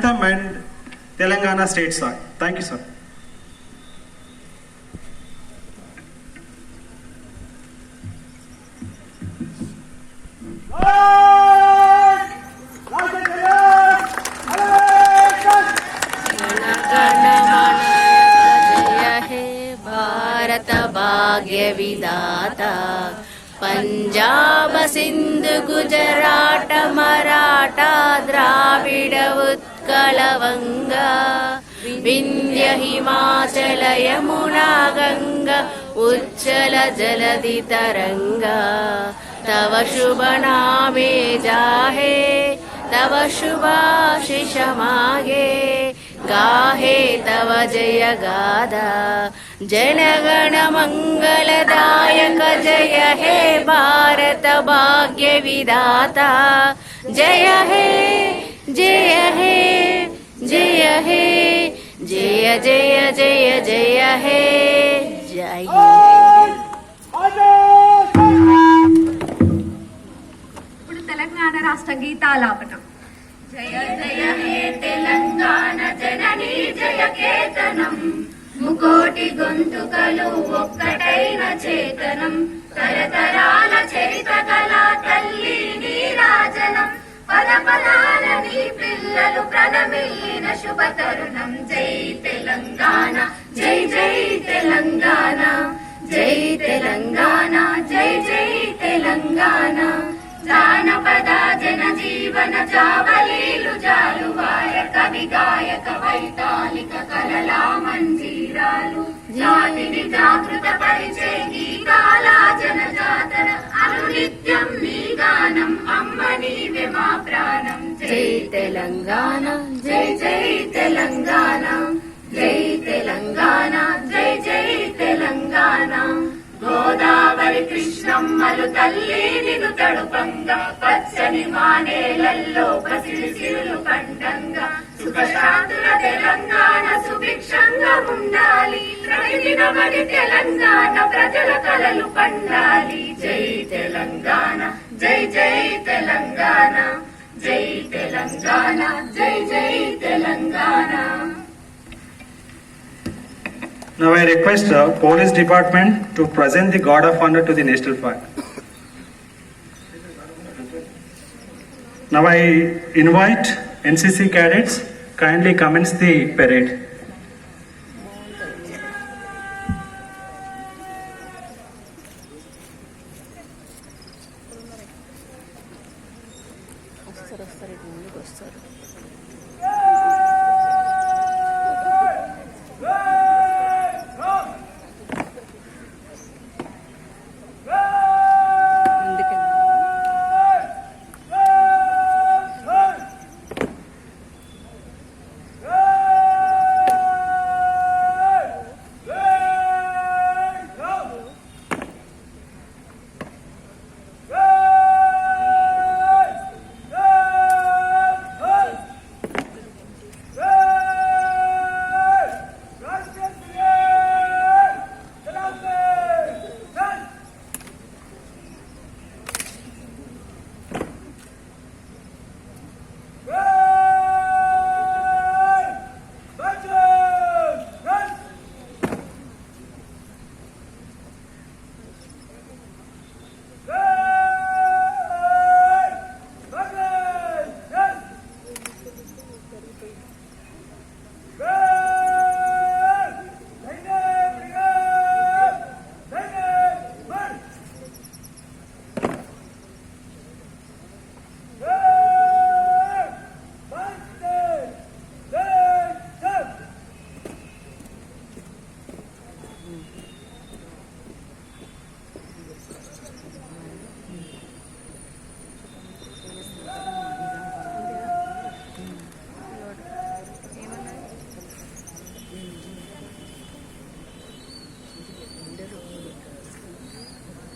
anthem and Telangana state song. Thank you, sir. भाग्य विदाता पंजाब सिंधु गुजरात मराठा द्राविड उत्कल वंगा विंध्य हिमाचल यमुना गंगा उच्चल जलधि तरंगा तव शुभ नामे जाहे तव शुभाशिष मागे गाहे तव जय गाथा जनगण मंगलदायक जय हे भारत भाग्य विधाता जय हे जय हे जय हे जय जय जय जय हे जय ఇప్పుడు తెలంగాణ రాష్ట్ర గీతాలాపన. జయ జయ హే తెలంగాణ జననీ జయ కేతనం ముకోటి గొంతుకలు ఒక్కటైన చేతనం తరతరాల చరిత గల తల్లి నీరాజనం పద పదాల నీ పిల్లలు ప్రణమిల్లిన శుభ తరుణం జై తెలంగాణ జై జై తెలంగాణ జై తెలంగాణ జై జై తెలంగాణ జానపద జన జీవన జావలీలు జాలువాయ కవి గాయక వైతాళిక కలలా మంజీరాలు జాతిని జాగృత పరిచే గీతాల జన జాతర అనునిత్యం నీ గానం అమ్మ నీవే మా ప్రాణం జై తెలంగాణ జై జై తెలంగాణ జై తెలంగాణ జై జై తెలంగాణ గోదావరి కృష్ణమ్మలు తల్లి నిన్ను తడుపంగా పచ్చని మానేలల్లో పసిడి సిరులు పండంగా సుఖశాంతుల తెలంగాణ సుభిక్షంగా ఉండాలి ప్రతిదినమది తెలంగాణ ప్రజల కలలు పండాలి జై తెలంగాణ జై జై తెలంగాణ జై తెలంగాణ జై జై Telangana. Now I request the police department to present the guard of honor to the national flag. Now I invite NCC cadets kindly commence the parade.